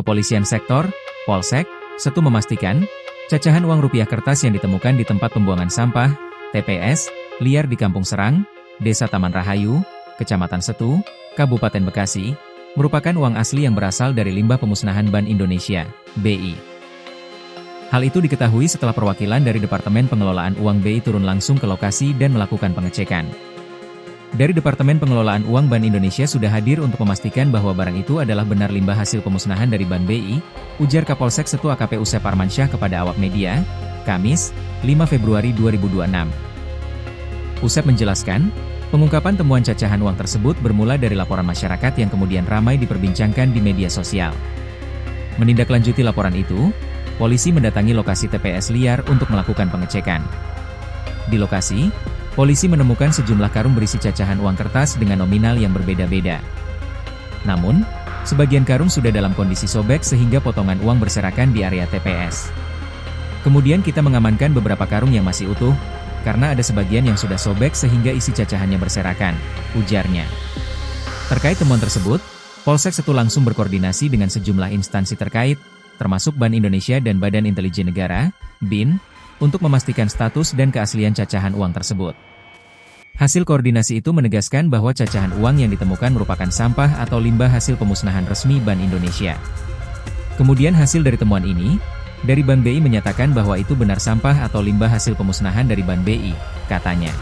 Kepolisian Sektor, Polsek, Setu memastikan, cacahan uang rupiah kertas yang ditemukan di tempat pembuangan sampah, TPS, liar di Kampung Serang, Desa Taman Rahayu, Kecamatan Setu, Kabupaten Bekasi, merupakan uang asli yang berasal dari limbah pemusnahan Bank Indonesia, BI. Hal itu diketahui setelah perwakilan dari Departemen Pengelolaan Uang BI turun langsung ke lokasi dan melakukan pengecekan. Dari Departemen Pengelolaan Uang Bank Indonesia sudah hadir untuk memastikan bahwa barang itu adalah benar limbah hasil pemusnahan dari Bank BI, ujar Kapolsek Setu AKP Usep Armansyah kepada awak media, Kamis, 5 Februari 2026. Usep menjelaskan, pengungkapan temuan cacahan uang tersebut bermula dari laporan masyarakat yang kemudian ramai diperbincangkan di media sosial. Menindaklanjuti laporan itu, polisi mendatangi lokasi TPS liar untuk melakukan pengecekan. Di lokasi, polisi menemukan sejumlah karung berisi cacahan uang kertas dengan nominal yang berbeda-beda. Namun, sebagian karung sudah dalam kondisi sobek sehingga potongan uang berserakan di area TPS. Kemudian kita mengamankan beberapa karung yang masih utuh, karena ada sebagian yang sudah sobek sehingga isi cacahannya berserakan, ujarnya. Terkait temuan tersebut, Polsek Setu langsung berkoordinasi dengan sejumlah instansi terkait, termasuk Bank Indonesia dan Badan Intelijen Negara, BIN, untuk memastikan status dan keaslian cacahan uang tersebut. Hasil koordinasi itu menegaskan bahwa cacahan uang yang ditemukan merupakan sampah atau limbah hasil pemusnahan resmi Bank Indonesia. Kemudian hasil dari temuan ini, dari Bank BI menyatakan bahwa itu benar sampah atau limbah hasil pemusnahan dari Bank BI, katanya.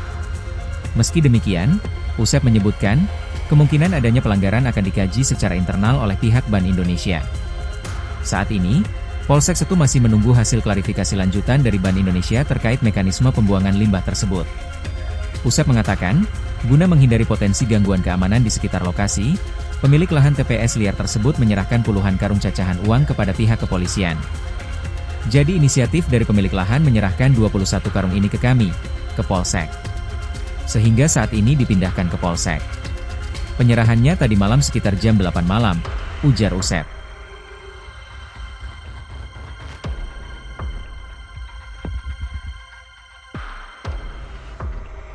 Meski demikian, Usep menyebutkan, kemungkinan adanya pelanggaran akan dikaji secara internal oleh pihak Bank Indonesia. Saat ini, Polsek Setu masih menunggu hasil klarifikasi lanjutan dari Bank Indonesia terkait mekanisme pembuangan limbah tersebut. Usep mengatakan, guna menghindari potensi gangguan keamanan di sekitar lokasi, pemilik lahan TPS liar tersebut menyerahkan puluhan karung cacahan uang kepada pihak kepolisian. Jadi inisiatif dari pemilik lahan menyerahkan 21 karung ini ke kami, ke Polsek. Sehingga saat ini dipindahkan ke Polsek. Penyerahannya tadi malam sekitar jam 8 malam, ujar Usep.